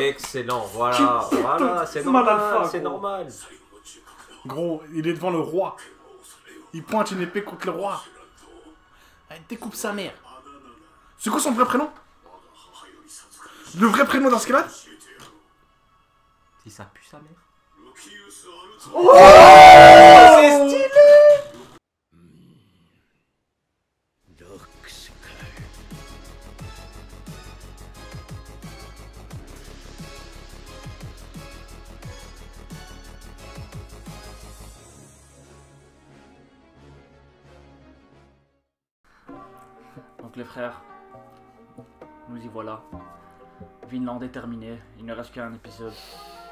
Excellent, voilà, voilà, c'est normal, c'est normal. Gros, il est devant le roi. Il pointe une épée contre le roi. Elle découpe sa mère. C'est quoi son vrai prénom? Le vrai prénom dans ce cas-là? Si ça pue sa mère. Oh, c'est stylé. Donc les frères, nous y voilà. Vinland est terminé, il ne reste qu'un épisode.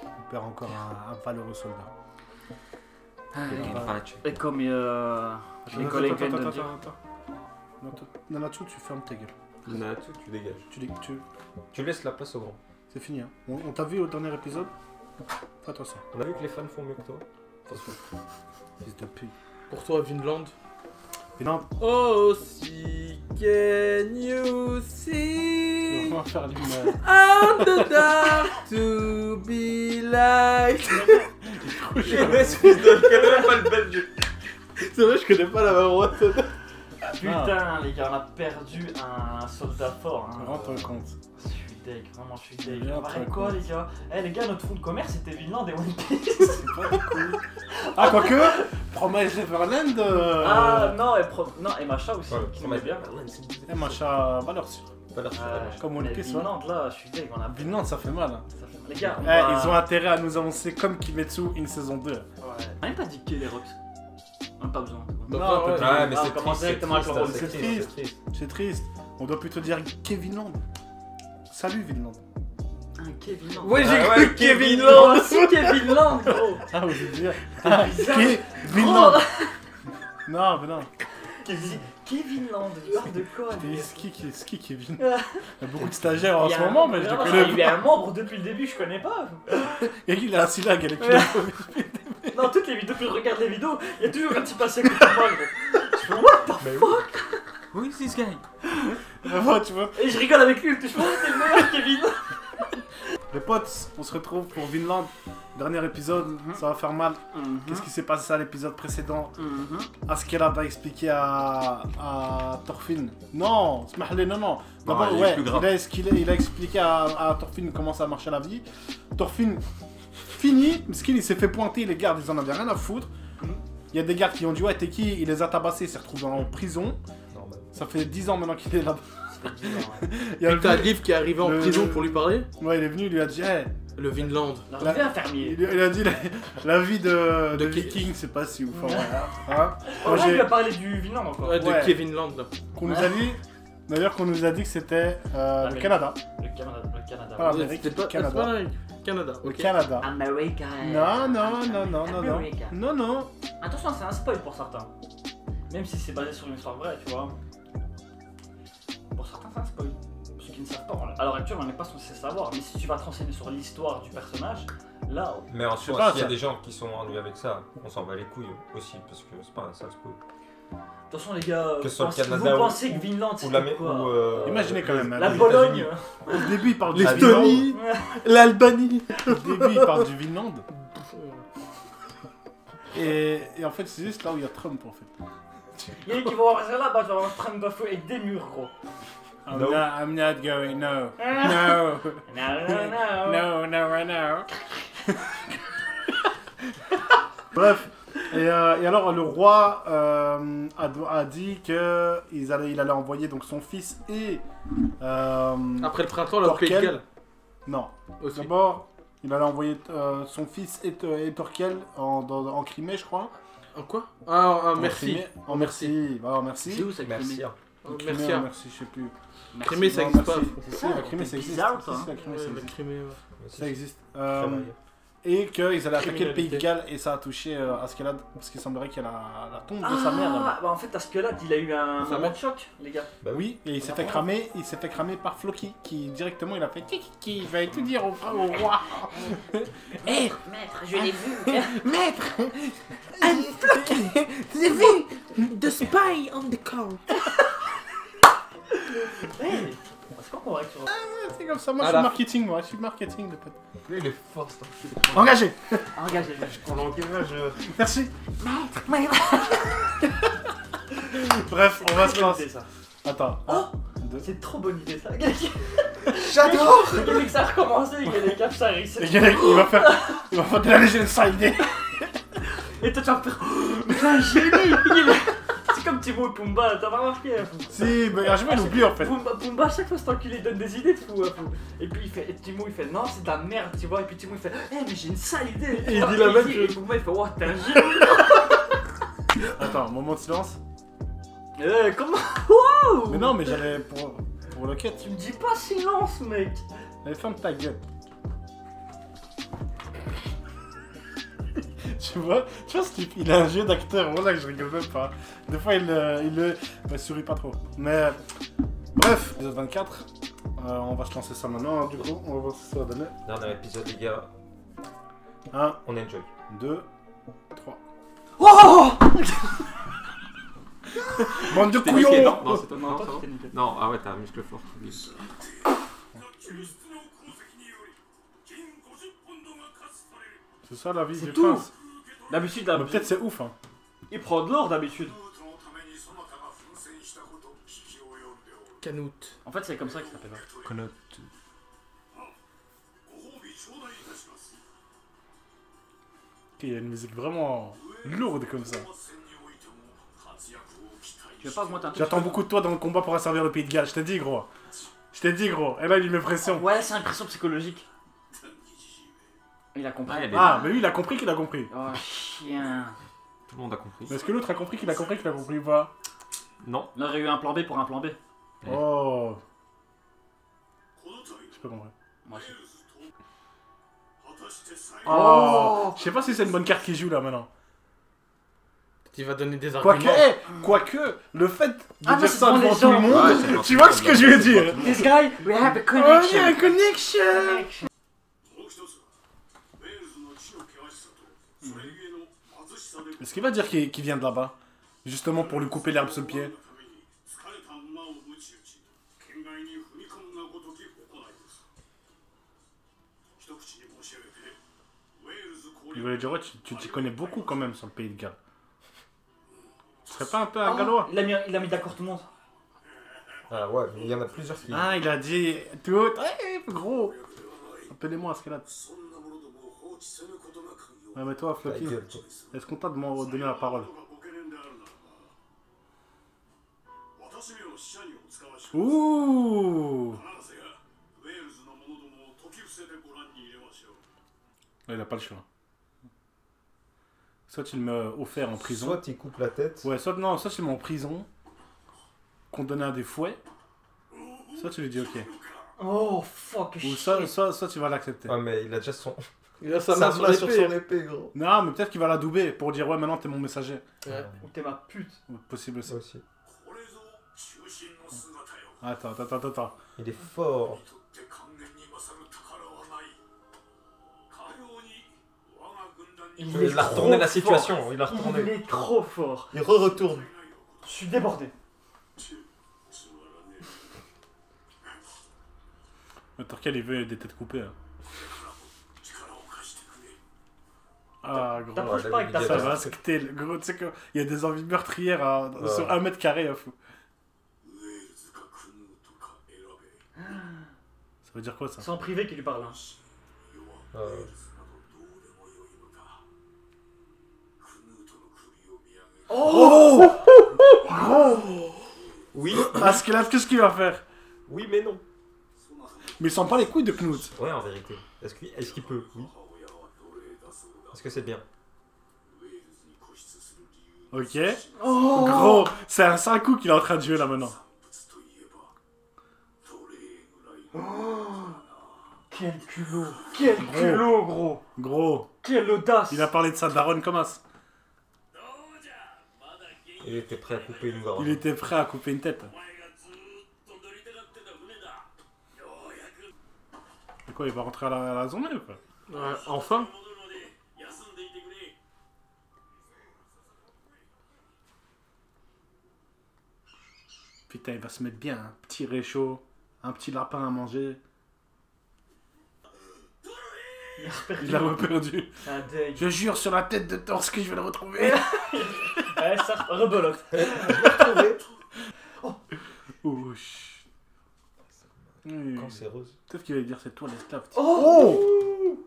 On perd encore un valeureux soldat. Et comme les collègues viennent de dire... Nanatsu, tu fermes ta gueule. Nanatsu, tu dégages. Tu laisses la place au grand. C'est fini, hein. On t'a vu au dernier épisode? Fais attention. On a vu que les fans font mieux que toi. Attention. Fils de pute. Pour toi, Vinland. Vinland. Oh, si can you see? On va faire l'image. On the dark to be light. Je connais même pas le belge. C'est vrai, je connais pas la marotte. Putain, les gars, on a perdu un soldat fort. Hein. Rends-toi compte. Je suis deg, vraiment, je suis deg. Bien, On va très quoi, cool. les gars? Eh, les gars, notre fonds de commerce c'était Vinland et One Piece. C'est pas des couilles. Ah, quoique, Promise Neverland. Ah, non, et Macha aussi, Ouais, qui m'aimait bien. Eh, machin, valeur sûre. Comme One mais Piece, Vinland, là, je suis deg, on a Vinland, ça fait mal. Hein. ça fait- Les gars, Ils ont intérêt à nous annoncer comme Kimetsu une saison 2. Ouais. On a même pas dit que les Rocks. On n'a pas besoin. Non, ouais. Ouais, mais Ah, c'est on commence triste, directement avec le rôle. C'est triste. C'est triste. On doit plutôt dire Kevinland. Salut Vinland. Un Kevinland. Ouais, j'ai Ah cru ouais, Kevinland. C'est Kevinland, gros. Ah, vous voulez dire Ah, bizarre. Kevinland. Non, mais non. Kevinland, genre de quoi? C'est qui Kevin? Il y a beaucoup de stagiaires en Il y ce a moment, mais je le vraiment, connais il y a un membre depuis le début, je connais pas. Et il a un silag avec Non, toutes les vidéos que je regarde les vidéos, il y a toujours un petit passé comme moi, gros. Je fais what the fuck? Who is this guy? Vraiment, tu vois. Et je rigole avec lui, je fais t'es le meilleur Kevin. Les potes, on se retrouve pour Vinland. Dernier épisode, ça va faire mal. Qu'est-ce qui s'est passé à l'épisode précédent? Askeladd a expliqué à Thorfinn. Non, Smahli, non. D'abord, il est ouais, plus grave. il a expliqué à Thorfinn comment ça marchait la vie. Thorfinn, fini, Miskin, il s'est fait pointer, les gardes, ils en avaient rien à foutre. Il y a des gardes qui ont dit, ouais, t'es qui? Il les a tabassés, il s'est retrouvé en prison. Normal. Ça fait 10 ans maintenant qu'il est là-bas. Il y a T'as Liv qui est arrivé en prison pour lui parler? Ouais, il est venu, il lui a dit, hey, Le Vinland. Alors, je vais un fermier. il a dit la vie de De viking, c'est pas si ouf. Hein, hein. On Moi, a j'ai- lui a parlé du Vinland encore. Ouais, de Ouais. Kevinland là. qu'on nous a dit, d'ailleurs qu'on nous a dit que c'était le Canada. Le Canada. Pas l'Amérique, C'était pas, Canada. c'est pas l'Amérique. Canada, Le ok. Canada. America. Non. America. Non. Attention, c'est un spoil pour certains. Même si c'est basé sur une histoire vraie, tu vois. Pour certains, c'est un spoil. Pour ceux qui ne savent pas, à l'heure actuelle, on n'est pas censé savoir. Mais si tu vas te renseigner sur l'histoire du personnage, là. Mais en sais soi, pas, s'il y a ça. des gens qui sont ennuyés avec ça, on s'en bat les couilles aussi, parce que c'est pas un sale spoil. Attention, les gars, Que ce soit le vous Canada pensez ou- que Vinland, Ou c'est la quoi Imaginez quand même. La hein, Pologne. Au début, il parle du L'Estonie, l'Albanie. Vinland. Au début, il parle du Vinland. Et en fait, c'est juste là où il y a Trump en fait. Il y en a qui vont voir ça là-bas, tu vas voir Trump bafoué avec des murs, gros. I'm not going, no. No. Bref, et alors le roi a dit qu'il allait envoyer donc son fils et Après le printemps, là, au Pays de Thorkel. Galles. Non, Aussi. d'abord il allait envoyer son fils et Thorkel en Crimée, je crois. En quoi? Ah, En merci. Crimée. En merci. Ah, C'est merci. où ça, Merci. Crimée En Crimée, Merci. merci, je sais plus. Crimée, ça Non, existe pas. merci. C'est Si, ça, la Crimée, ça c'est existe. bizarre, Si, ça, si, la Crimée, ça Ouais, la existe. Crimée, ouais. Ça existe. Travailler. Et qu'ils allaient attaquer le pays de Criminalité. Galles et ça a touché Askeladd parce qu'il semblerait qu'il y a la tombe de sa mère là-bas. Bah en fait, Askeladd, il a eu un Sa moment mère. de choc, les gars. Bah Oui, et il s'est fait cramer par Floki qui directement il a fait qui va tout dire au roi. Eh, maître, je l'ai vu. Maître, I'm Floki, the V, the spy on the court. Hey, c'est quoi? fort qu'on réactive. C'est comme ça, moi Ah, je suis là. marketing, moi je suis marketing de pote. Lui, il est fort, ça. Engagé. Engagez. Pour l'engagage. Merci. Bref, on va se Bonne lancer. idée, ça. Attends. Un, deux. C'est trop bonne idée ça. J'adore. Dès que ça a recommencé, il y a des caps, ça arrive. Et Guérec, il va faire de la légende ça idée. Et toi tu vas me faire. Mais c'est un génie. C'est comme Timon et Pumba, t'as pas remarqué hein, fou. Si, mais à chaque fois il oublie en fait. Pumba, à chaque fois cet enculé donne des idées de fou, hein, fou. Et puis Timon il fait non c'est de la merde tu vois. Et puis Timon il fait eh mais j'ai une sale idée. Et il dit la même Et chose. Pumba il fait oh t'es un génie. Attends, moment de silence. Comment wow. Mais non, mais j'allais pour le quête. Tu me dis pas silence mec. Allez, ferme ta gueule. Tu vois, il a un jeu d'acteur, voilà que je rigole même pas. Des fois il sourit pas trop. Mais bref, épisode 24. On va se lancer ça maintenant, du coup, on va voir ce que ça va donner. Dernier épisode, les gars. 1, On enjoy. 2, 3. Oh Bande de T'es niqué, couillons. non? Non, c'est toi, Non non, toi ça va? tu t'es niqué. Non, ah ouais, t'as un muscle fort. C'est ça la vie C'est du tout. prince. D'habitude Mais peut-être c'est ouf, hein. il prend de l'or d'habitude. Canute. En fait c'est comme ça qu'il s'appelle. Connote. Il y a une musique vraiment lourde comme ça. Tu veux pas augmenter un peu? J'attends beaucoup de toi dans le combat pour asservir le pays de Galles, je t'ai dit gros. Je t'ai dit gros, et là il met pression. Ouais c'est une pression psychologique. Il a compris. Ah, il y a des- Ah, mais lui il a compris qu'il a compris. Oh chien. Tout le monde a compris. Mais est-ce que l'autre a compris qu'il a compris qu'il a compris ou pas? Non. Il aurait eu un plan B pour un plan B. Ouais. Oh. J'ai pas compris. Moi aussi. Oh, je sais pas si c'est une bonne carte qui joue là maintenant. Tu vas donner des arguments. Quoique, le fait de Ah, mais dire c'est ça devant devant les tout le gens. monde, Ouais, c'est devant tu tout vois le ce monde. que je veux dire? This guy, we have a Oh, connection. il y a un connection. Est-ce qu'il va dire qu'il vient de là-bas? Justement pour lui couper l'herbe sous le pied. Il voulait dire, ouais, tu t'y connais beaucoup quand même sur le pays de Galles. Tu serais pas un peu un Gallois? Il a mis d'accord tout le monde. Ah ouais, mais il y en a plusieurs qui. Ah, il a dit tout. Hey, gros. Appelez-moi à ce qu'il a. Ouais, mais toi, Ta Floppy, gueule, toi. est-ce qu'on t'a donné la parole? Ouh. Ouais, il a pas le choix. Soit tu le mets offert en prison. Soit il coupe la tête. Ouais, soit non, soit tu le mets en prison, condamné à des fouets. Soit tu lui dis ok. Oh fuck. Ou shit. soit tu vas l'accepter. Ouais, mais il a déjà son. Il a sa sa main main sur son épée, gros. Non, mais peut-être qu'il va la doubler pour dire ouais, maintenant t'es mon messager. Ou t'es ma pute. Possible aussi. Ça aussi. Attends. Il est fort. Il a retourné la situation. Il a Il retourné. est trop fort. Il retourne. Je suis débordé. Le Torquel il veut des têtes coupées. Hein. Ah, gros. T'approches pas avec ta Ça face. va secter, le gros, tu sais qu'il y a des envies meurtrières sur 1 mètre carré, à fou. Ça veut dire quoi ça? C'est en privé qu'il lui parle. Hein. Oh! Oui. Ah, qu'est-ce qu'il va faire? Oui, mais non. Mais il sent pas les couilles de Knut. Ouais, en vérité. Est-ce qu'il peut? Oui. Est-ce que c'est bien? Ok. Oh Gros, c'est un sale coup qu'il est en train de jouer là maintenant. Quel culot. Quel culot gros. Gros, Quelle audace. il a parlé de sa daronne comme as. Il était prêt à couper une gorge. Il était prêt à couper une tête. Et quoi, il va rentrer à la zone ou quoi? Ouais, enfin. Putain, il va se mettre bien, hein. Petit réchaud, un petit lapin à manger. Il a reperdu. Il l'a reperdu. C'est un deuil. Je jure sur la tête de Torse que je vais le retrouver. Ouais, ça rebelote. Ouch. Oui. Cancéreuse. Peut-être qu'il va dire c'est toi l'esclave. Oh,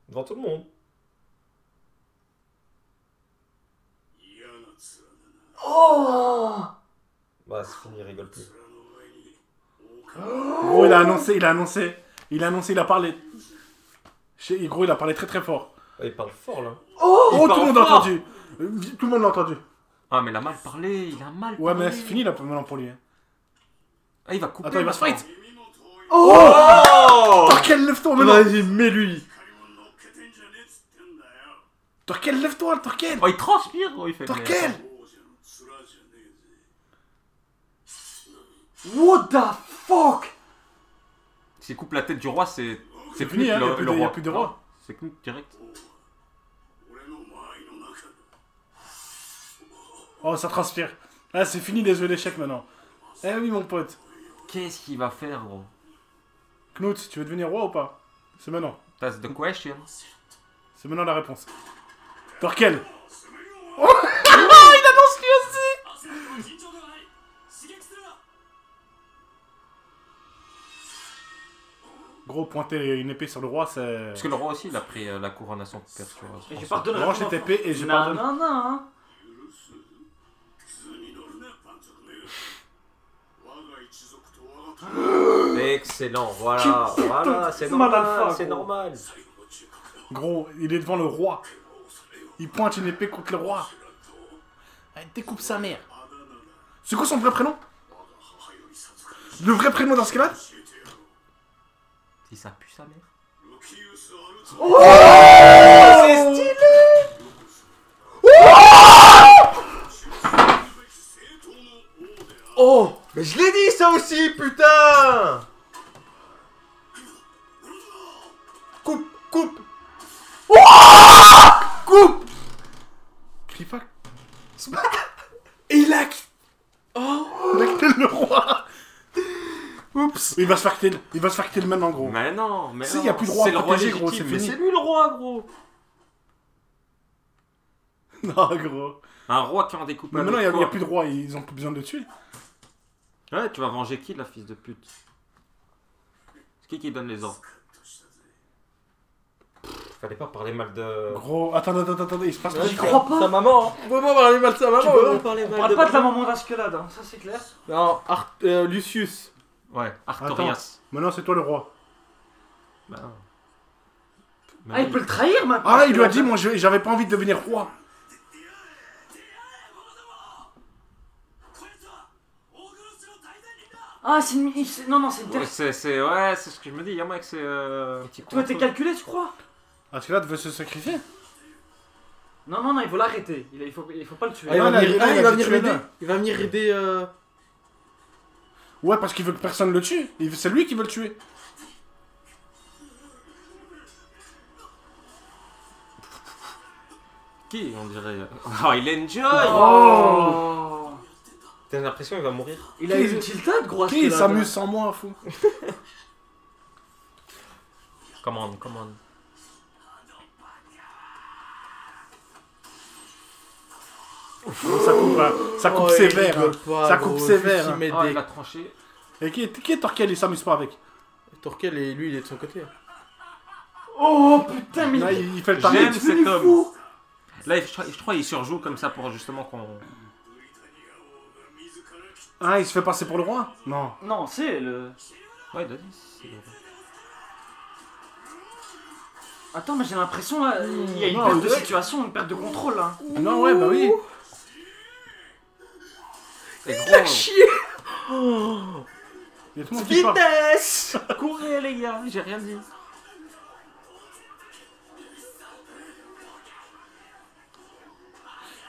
Devant tout le monde. oh. Bah, c'est fini, il rigole plus. Gros, il a annoncé, il a parlé. Gros, il a parlé très très fort. Ouais, il parle fort là. Oh, Il tout parle le monde l'a fort. entendu. Tout le monde l'a entendu. Ah, mais il a mal parlé, il a mal Ouais, parlé. mais c'est fini là maintenant pour lui. Hein. Ah, il va couper. Attends, il va se maintenant. fight. Oh Torquel, lève-toi maintenant. Vas-y, mets-lui. Torquel, lève-toi, Torquel. Oh, il transpire, gros, il fait. Torquel. What the fuck? S'il coupe la tête du roi, c'est. C'est fini, hein, il n'y a plus de roi. C'est que direct. Oh, ça transpire. Ah, c'est fini les jeux d'échecs maintenant. Eh oui, mon pote. Qu'est-ce qu'il va faire, gros? Knut, tu veux devenir roi ou pas? C'est maintenant. That's the question. C'est maintenant la réponse. Torquel. Gros, pointer une épée sur le roi, c'est... Parce que le roi aussi, il a pris la couronne à son père, tu vois. Et je pardonne. Range cette épée et je Non, pardonne. non, non. Excellent, voilà, voilà, c'est Mal normal, alpha, c'est gros. normal. Gros, il est devant le roi. Il pointe une épée contre le roi. Elle découpe sa mère. C'est quoi son vrai prénom? Le vrai prénom dans ce cas-là? Si ça pue sa mère. C'est stylé. Oh, mais je l'ai dit ça aussi, putain. Coupe, coupe. Coupe. Crie pas. Et il a... Oh, il a quitté le roi. Oups. Il va se faire quitter, il va se faire quitter le maintenant, gros. Mais non, mais Si, non. y a plus de roi à C'est le roi protéger, gros, légitime, c'est mais fini. c'est lui le roi, gros. Non, gros. Un roi qui en découpe Mais un maintenant, il autre, n'y a quoi. plus de roi, ils ont plus besoin de le tuer. Ouais, tu vas venger qui, la fils de pute? C'est qui donne les ordres? Fallait pas parler mal de... Gros, attends, il se passe J'y crois pas. Sa maman, hein. Faut pas parler mal de sa maman. Tu peux pas hein. parler On mal parle pas de la maman d'Askelad, hein, ça c'est clair. Non, Lucius. Ouais, Artorias. Maintenant, c'est toi le roi. Bah, non. Ah, il peut le trahir maintenant. Ah, il lui a dit, moi, j'avais pas envie de devenir roi. Ah, c'est une. Non, non, c'est une Ouais, terre. ouais, c'est ce que je me dis. Il y a moyen que c'est un petit Toi, t'es complot. calculé, tu crois? Askelad veut se sacrifier. Non, non, non, il faut l'arrêter. Il faut pas le tuer. Ah, il va là, venir, là, ah, il il a va dit venir tuer aider. là. Il va venir aider. Ouais, parce qu'il veut que personne le tue. C'est lui qui veut le tuer. Qui, on dirait. Oh, il enjoy. Oh. T'as l'impression qu'il va mourir. Il a une tiltade, gros. Qui Askelad. s'amuse sans moi, fou? Commande, commande. Ça coupe Oh, sévère. il rigole pas, Ça gros, coupe il sévère, faut hein. s'y Oh, il m'aider. a tranché. Et qui est Torquel? Il s'amuse pas avec. Torquel, et lui, il est de son côté. Oh putain, mais. Là, il fait le J'aime tarif. cet devenu homme. fou. Là, je crois qu'il surjoue comme ça pour justement qu'on. Ah, il se fait passer pour le roi? Non. Non, c'est le. Ouais, il a dit. c'est- Attends, mais j'ai l'impression là. Il y a une Non, perte de ouais. situation, une perte de contrôle là. Non, ouais, bah oui. Et gros. Chier. Il y a tout le monde qui part. Vitesse. Courez, les gars, j'ai rien dit.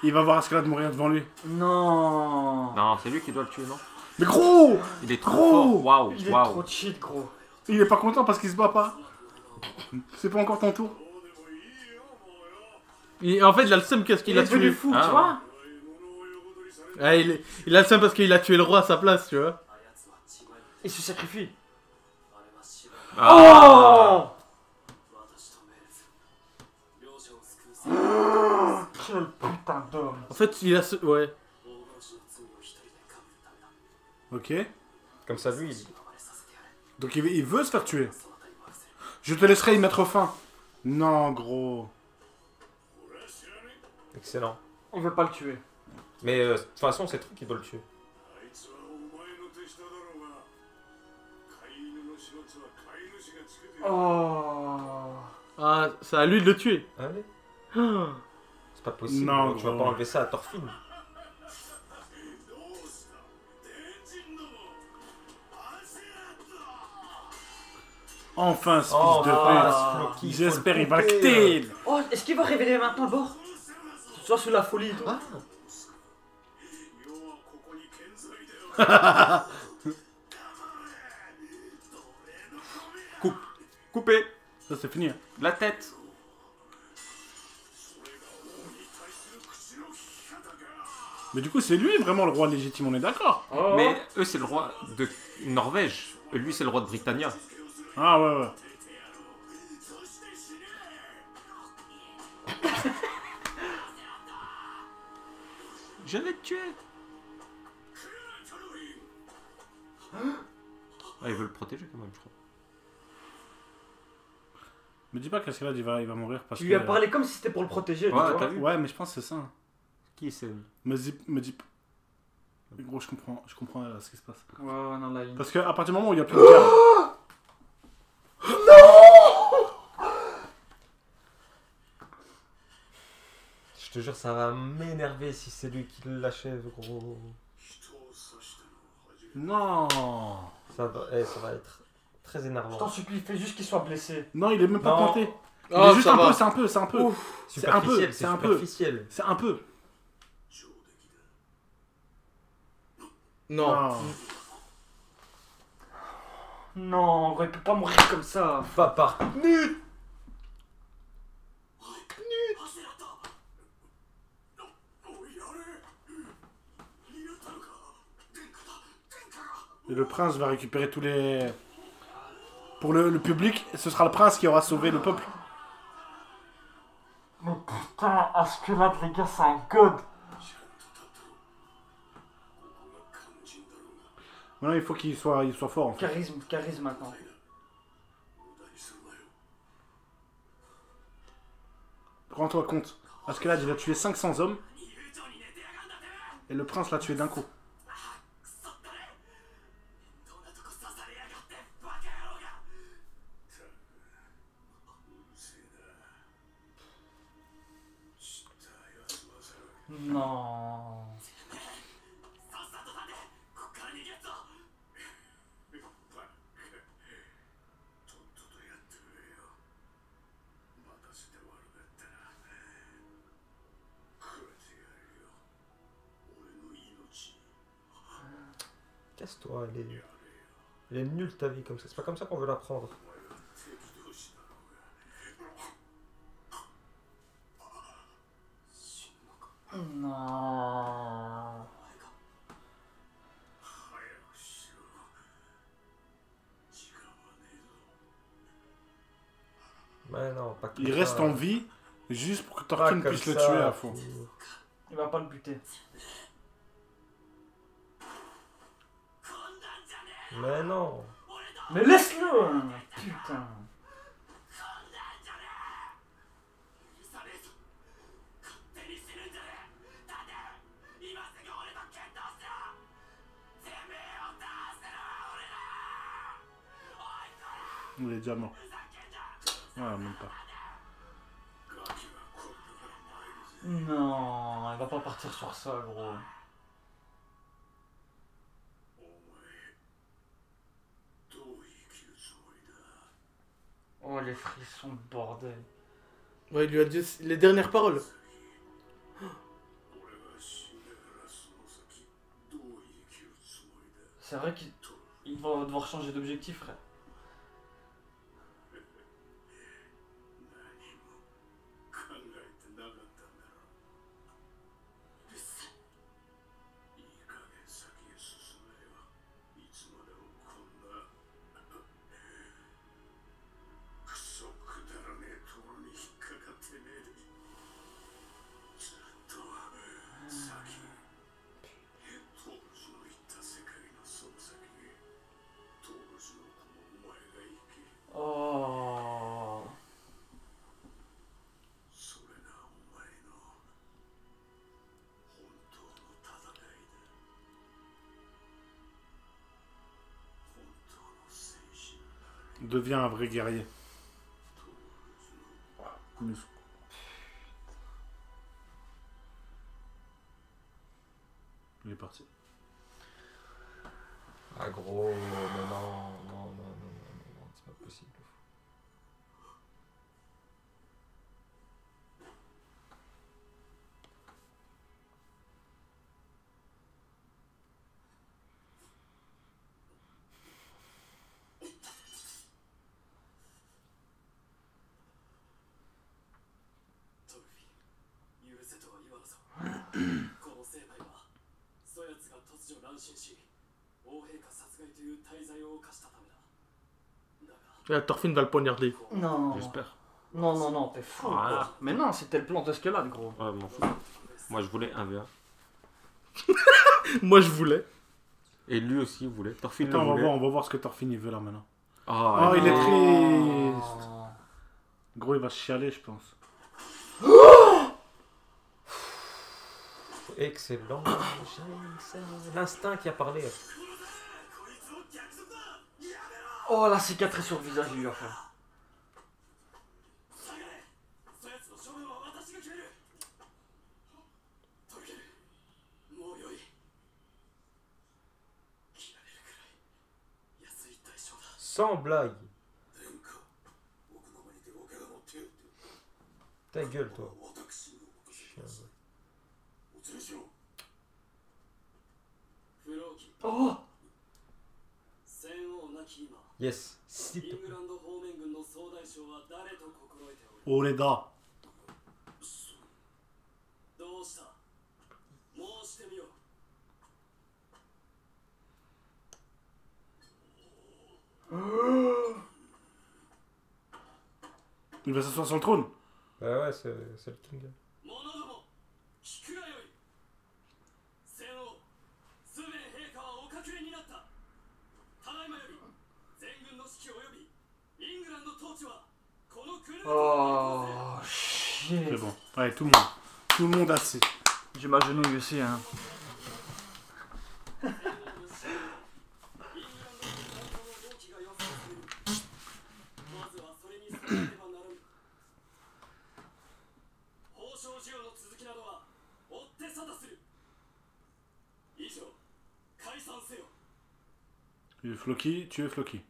Il va voir Askelad mourir devant lui. Non. Non, c'est lui qui doit le tuer, non? Mais gros! Il est trop Gros. fort. Waouh, Il est waouh. trop cheat, gros. Il est pas content parce qu'il se bat pas. C'est pas encore ton tour. En fait, il a le seum parce Il qu'il est a devenu tué. fou, Ah, tu vois. Ah, il a le seum parce qu'il a tué le roi à sa place, tu vois. Il se sacrifie. Ah. Quel putain d'homme. En fait, il a ce. Ouais. Ok. Comme ça, lui, Donc il veut se faire tuer. Je te laisserai y mettre fin. Non, gros. excellent. On veut pas le tuer. Mais de toute façon, c'est truc qui doit le tuer. Oh. Ah, c'est à lui de le tuer. Allez. Ah. C'est pas possible. Non, tu vas gros. pas enlever ça à Thorfinn. Enfin, ce fils Oh, de ah. pute. J'espère il va le kill. Oh, est-ce qu'il va révéler maintenant le bord? Soit sous la folie et tout. Ah. Coupé. Ça, c'est fini. La tête. Mais du coup, c'est lui vraiment le roi légitime, on est d'accord. Oh. Mais eux, c'est le roi de Norvège. Et lui, c'est le roi de Britannia. Ah ouais, ouais. Je vais te tuer. Ah, il veut le protéger quand même, je crois. Me dis pas qu'Askeladd il va mourir parce Tu que... lui as parlé comme si c'était pour le protéger. tu Ouais, vois. t'as vu. Ouais, mais je pense que c'est ça. Qui c'est? Me dis... Gros, je comprends ce qui se passe. Ouais, ouais, non, là, il... Parce qu'à partir du moment où il n'y a plus de garde... Je te jure, ça va m'énerver si c'est lui qui l'achève, gros. Non. Ça va être très Je énervant. t'en supplie, fais juste qu'il soit blessé. Non, il est même pas Non. planté. Il Ah, est juste ça un va. peu, c'est un peu, c'est un peu. C'est un peu, Superficiel, c'est c'est un peu. superficiel. C'est un peu. Non. Ah. Non, il peut pas mourir comme ça. Pas par minute. Et le prince va récupérer tous les... Pour le public, ce sera le prince qui aura sauvé le peuple. Mais putain, Askeladd, les gars, c'est un god. Maintenant, il faut qu'il soit fort, en fait. Charisme maintenant. Rends-toi compte. Askeladd, il a tué 500 hommes. Et le prince l'a tué d'un coup. Non. Casse-toi, elle est nulle ta vie comme ça. C'est pas comme ça qu'on veut la prendre. Non. Mais non, pas comme Il ça. reste en vie, juste pour que Pas Thorfinn comme puisse le ça. tuer à fond. Il va pas le buter. Mais non. Mais laisse-le. Putain. Il est déjà mort. Ouais, même pas. Non, il va pas partir sur ça, gros. Oh, les frissons, bordel. Ouais, il lui a dit les dernières paroles. C'est vrai qu'il va devoir changer d'objectif, frère. Deviens un vrai guerrier. Muscle. Il est parti. Ah gros, mais non, c'est pas possible. Là, Thorfinn va le poignarder. Non. J'espère. Non, t'es fou. Ah. Quoi. Mais non, c'était le plan d'escalade, gros. Ouais, m'en fous. Moi je voulais 1v1. Moi, je voulais. Et lui aussi voulait. Thorfinn le Attends, voulait. on va voir ce que Thorfinn il veut là maintenant. Oh, Oh, il est Oh. triste. Gros, il va chialer, je pense. Excellent. L'instinct qui a parlé. Oh, la cicatrice sur le visage, il lui a fait. Sans blague. Ta gueule, toi. Chien. Oh. Yes. S'il te plaît. Oreda. Il va s'asseoir sur le trône. Bah ouais, c'est le king. Oh, C'est shit. bon. Allez, tout le monde. Tout le monde assis. J'ai ma genouille aussi, hein. Floki, tu es Floki.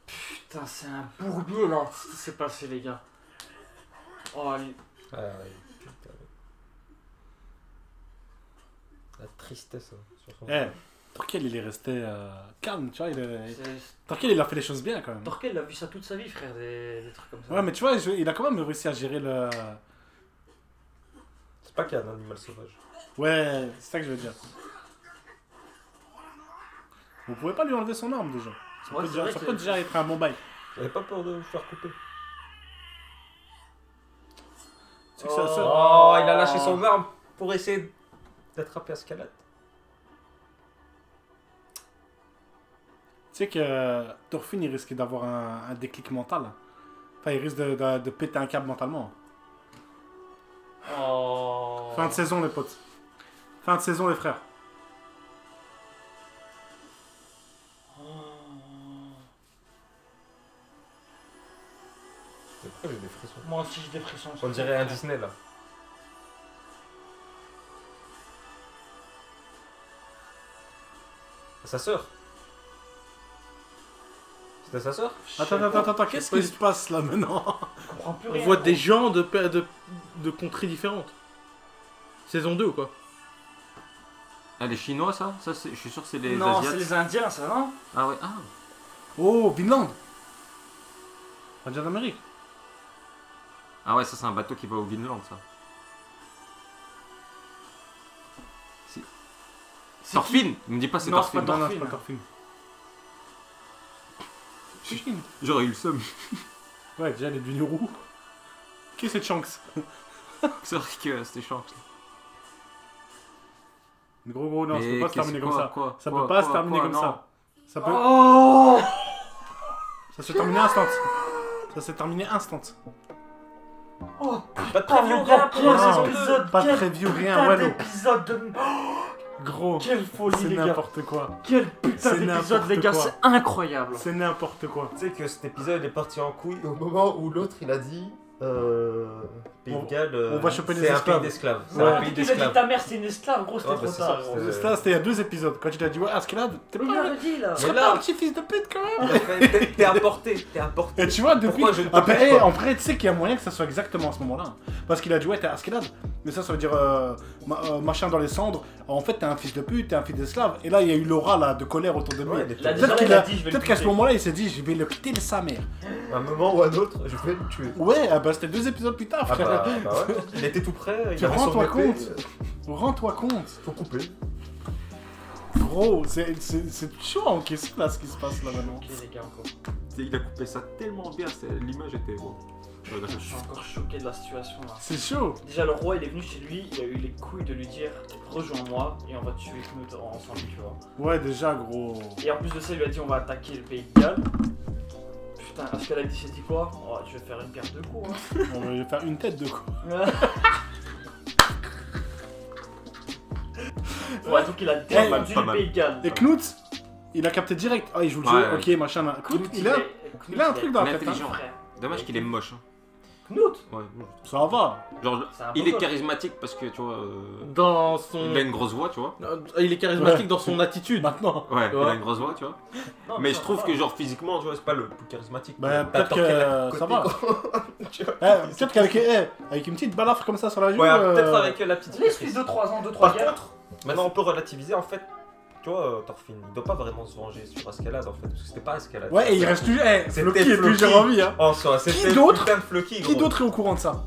Putain, c'est un bourbier là, ce qui s'est passé, les gars. Oh, allez. Ah, ouais, putain. La tristesse hein, sur son Eh, Torquel il est resté calme, tu vois. C'est- Torquel il a fait les choses bien quand même. Torquel, il a vu ça toute sa vie, frère, des trucs comme ça. Ouais, mais tu vois, il a quand même réussi à gérer le. C'est pas qu'il y a un animal sauvage. Ouais, c'est ça que je veux dire. Vous pouvez pas lui enlever son arme déjà. Ça Ouais, peut, c'est déjà, vrai ça que peut c'est- déjà être un bon bail. J'avais pas peur de vous faire couper. C'est que ça. Oh, il a lâché son arme pour essayer d'attraper Ascalade. Tu sais que Thorfinn il risque d'avoir un déclic mental. Enfin, il risque de péter un câble mentalement. Oh. Fin de saison, les potes. Fin de saison, les frères. Pourquoi j'ai des frissons? Moi aussi, j'ai des frissons. On dirait un Disney là. Sa sœur. C'était sa sœur? Attends, qu'est-ce qui se passe là maintenant? Je comprends plus On rien. voit des gens de contrées différentes. Saison 2 ou quoi? Ah, les Chinois, ça, je suis sûr que c'est les Non, c'est Asiates. les Indiens, ça, non? Ah ouais, ah. Oh, Vinland. Indien d'Amérique. Ah ouais, ça c'est un bateau qui va au Vinland, ça. C'est Thorfinn. Il me dit pas c'est Non, c'est Thorfinn. pas Non, c'est Thorfinn. pas Thorfinn. J'aurais eu le seum. Ouais, déjà, elle est devenue roux. Qui c'est Shanks? C'est vrai que c'était chiant. Gros, non, ça peut pas se terminer comme ça. Quoi, Ça peut pas se terminer comme non. ça. Ça peut. Oh. Ça se terminer instant. Ça s'est terminé instant. Oh, Pas de putain, preview, mon rien gars, pour quel la saison Non, deux. épisode, pas de quel preview, rien, putain Wallo. d'épisode de... Gros, Quelle folie, c'est les gars. n'importe quoi. Quel putain C'est d'épisode, les n'importe gars. quoi. C'est incroyable. C'est n'importe quoi. Tu sais que cet épisode est parti en couille au moment où l'autre il a dit Pays de Galles, on va choper des c'est un esclaves. pays d'esclaves. C'est Ouais. un pays Tu as dit d'esclaves. ta mère, c'est une esclave, gros, c'était Ouais, trop bah, c'est tard. ça, gros. c'était- Ça, c'était il y a 2 épisodes. Quand tu t'as dit, ouais, Askelad, t'es Mais il pas l'avait dit là. Mais serais là- pas un petit fils de pute quand même. T'es importé, t'es importé. Et tu vois, depuis. Pourquoi je ne te Après, touche pas en vrai, tu sais qu'il y a moyen que ça soit exactement à ce moment-là. Parce qu'il a dit, ouais, t'es Askelad. Mais ça veut dire machin dans les cendres. En fait, t'es un fils de pute, t'es un fils d'esclave. Et là, il y a eu l'aura là, de colère autour de lui. Ouais, il Il a était- dit- Peut-être il qu'il a a- dit, je vais le peut-être qu'à ce buter. moment-là, il s'est dit, je vais le quitter de sa mère. À un moment ou à un autre, je vais le tuer. Ouais, ah bah, c'était 2 épisodes plus tard, Ah frère. bah ouais. Il était tout prêt, il Tu avait son rends-toi épée. compte. Rends-toi compte. Faut couper. Gros, c'est chaud en question là ce qui se passe là maintenant. Ok, les gars, encore. Il a coupé ça tellement bien, l'image était bon. Je suis encore choqué de la situation là. C'est chaud. Déjà, le roi, il est venu chez lui, il a eu les couilles de lui dire rejoins-moi et on va tuer Knut ensemble, tu vois. Ouais, déjà, gros. Et en plus de ça, il lui a dit on va attaquer le pays de Galles. Putain, est-ce qu'elle a dit, c'est dit quoi? Oh, je vais faire une pierre de coups. Hein. On va faire une tête de quoi. Ouais, donc il a défendu pas le mal. pays de Galles. Et Knut, il a capté direct. Ah, il joue le jeu, Ouais. ok, machin. Knut, il a un truc dans la tête. intelligent. hein. Frère. Dommage qu'il est moche. Hein. Knut, Ouais, Ça va. genre, c'est un peu il est moche. charismatique parce que tu vois, Dans son. il a une grosse voix, tu vois. Il est charismatique Ouais. dans son attitude. Maintenant. Ouais, il Ouais. a une grosse voix, tu vois. Non, Mais ça je trouve va. que genre physiquement, tu vois, c'est pas le plus charismatique. Bah, T'as peut-être Torquay à que côté, ça va. quoi. Tu vois. Peut-être qu'avec avec une petite balafre comme ça sur la joue. Ouais, peut-être avec la petite L'excuse de 3 ans, 2-3 Par guerres. contre, maintenant on peut relativiser en fait. Tu vois, Thorfinn, il doit pas vraiment se venger sur Ascalade en fait, parce que c'était pas Ascalade. Ouais, et il reste toujours. C'était Floki est Floki. toujours en vie, hein. En soi, c'était le d'autre putain de Floki, Qui gros. d'autre est au courant de ça?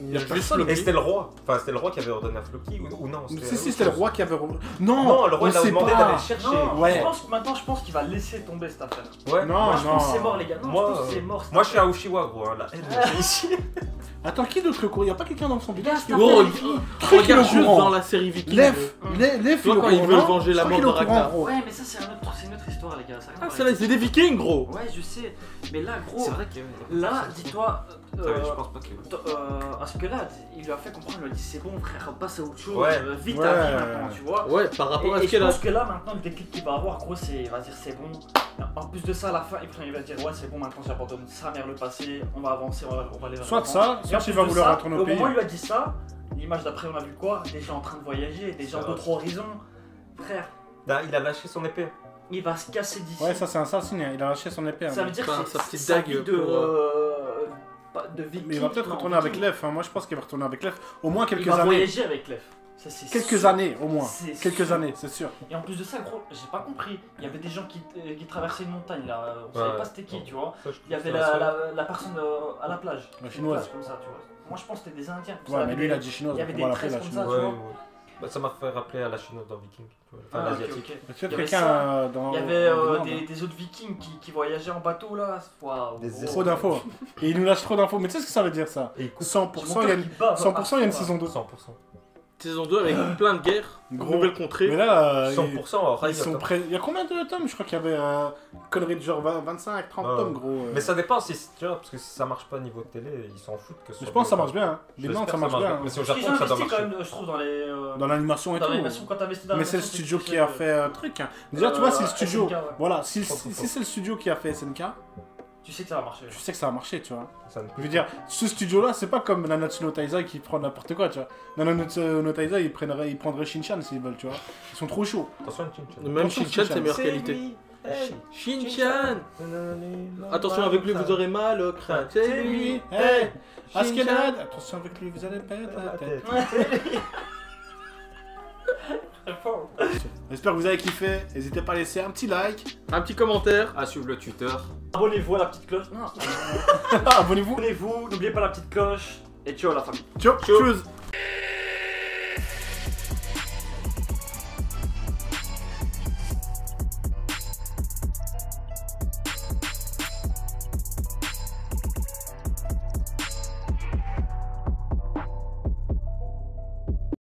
Il y a personne. Et c'était le roi. Enfin, c'était le roi qui avait ordonné à Floki ou non Si, c'était le roi qui avait. Non, Non, le roi on il a sait demandé pas. d'aller le chercher. Non, Ouais. maintenant je pense qu'il va laisser tomber cette affaire. Ouais. Non, Moi je pense que c'est non. mort les gars. Non, Moi, je pense que c'est mort. cette Moi je suis affaire. à Uchiwa gros, hein, la haine que j'ai ici. Attends, qui d'autre est au courant? Y'a pas quelqu'un dans son village qui est au Gros, courant? regarde qu'il est au juste courant. dans la série Viking. Lef, gros. Lef, Tu vois, quand ils veulent venger la mort de Ragnar. Ouais, mais ça c'est une autre histoire les gars. Ça a rien à Ah, voir c'est là, avec c'est des Vikings, gros. ça. Ouais, je sais. Mais là, gros, C'est vrai que. là, dis-toi. Je pense pas que. Askelad, il lui a fait comprendre, il lui a dit c'est bon frère, passe à autre chose, Ouais. vite Ouais. ta vie maintenant, tu vois. Ouais, par rapport à Et ce je qu'elle a. pense que là maintenant le déclic qu'il va avoir, gros, c'est il va dire c'est bon. En plus de ça, à la fin, il va dire ouais c'est bon maintenant j'abandonne sa mère le passé, on va avancer, on va aller vers Soit l'avant. ça, Et soit en il plus va de vouloir ça, retourner au au pays. moment où il lui a dit ça, l'image d'après on a vu quoi? Des gens en train de voyager, des gens Ça. d'autres horizons. Frère, Là, il a lâché son épée. il va se casser d'ici. Ouais, ça c'est un signe, il a lâché son épée. hein. Ça veut dire Enfin, que sa c'est petite sa dague vie de pour, de viking. Mais il va peut-être non, retourner avec viking. Lef, hein. Moi je pense qu'il va retourner avec Lef. Au moins Il quelques va années. voyager avec Lef. Ça, c'est Quelques sûr. années au moins. C'est Quelques sûr. années, c'est sûr. Et en plus de ça, gros, j'ai pas compris. Il y avait des gens qui traversaient une montagne là. On Ouais. savait pas c'était qui, tu vois. Ça, je Il y avait trouve ça la personne à la plage. La Une chinoise. plage comme ça, tu vois. Moi je pense que c'était des Indiens. Parce Ouais, qu'il y mais avait lui il a des- dit chinoise, il y avait donc on va des l'appeler la tresses comme chinoise. ça. Ouais, tu vois. ouais. Bah, ça m'a fait rappeler à la chinoise dans Viking. tu vois. Enfin, Ah, ok, l'asiatique. ok. Peut-être Il y avait quelqu'un ça. dans. Il y avait dans le monde, hein. des autres vikings qui voyageaient en bateau là. Waouh. Des gros. Trop d'infos. Et il nous lâche trop d'infos. Mais tu sais ce que ça veut dire ça? Et il coupe 100%, J'ai il y a mon une, cœur qui bat, 100% il y a une ah, saison 2. 100%. Saison 2 avec plein de guerres, Gros. nouvelles contrées. Mais là, 100%, ils sont prêts. Il y a combien de tomes? Je crois qu'il y avait une connerie de genre 25, 30 Ouais. tomes, gros. Mais ça dépend si, tu vois, parce que si ça marche pas niveau télé, ils s'en foutent que ce Mais je soit pense que ça bien. marche bien. Hein. Les J'espère Nantes, que ça marche bien. Mais c'est au Parce qu'ils Japon ont que ça doit investi quand marcher. même, je trouve, dans les. Dans l'animation et Dans tout. l'animation, quand t'investis dans Mais c'est le l'animation, studio c'est qui a que- fait un truc. Hein. Déjà, tu vois, si le studio. SNK, ouais. Voilà, si Trop, trop, trop. c'est le studio qui a fait SNK, Tu sais que ça va marcher. tu sais que ça a marché, tu vois. Ça ne Je veux dire, ce studio-là, c'est pas comme Nanatsu no Taizai qui prend n'importe quoi, tu vois. Nanatsu no Taizai, ils prendraient Shinchan s'ils veulent, tu vois. Ils sont trop chauds. Attention, Chin-Chan. Même Attention, Shinchan, c'est Shinchan. meilleure qualité. Shinchan, attention avec lui, vous aurez mal au crâne. C'est lui. Hey, Shinchan. Askelad, attention avec lui, vous allez perdre la tête. Très fort. J'espère que vous avez kiffé. N'hésitez pas à laisser un petit like. Un petit commentaire. À suivre le Twitter. Abonnez-vous à la petite cloche. Non. Abonnez-vous. Abonnez-vous, n'oubliez pas la petite cloche. Et ciao la famille. Ciao. Tchuss.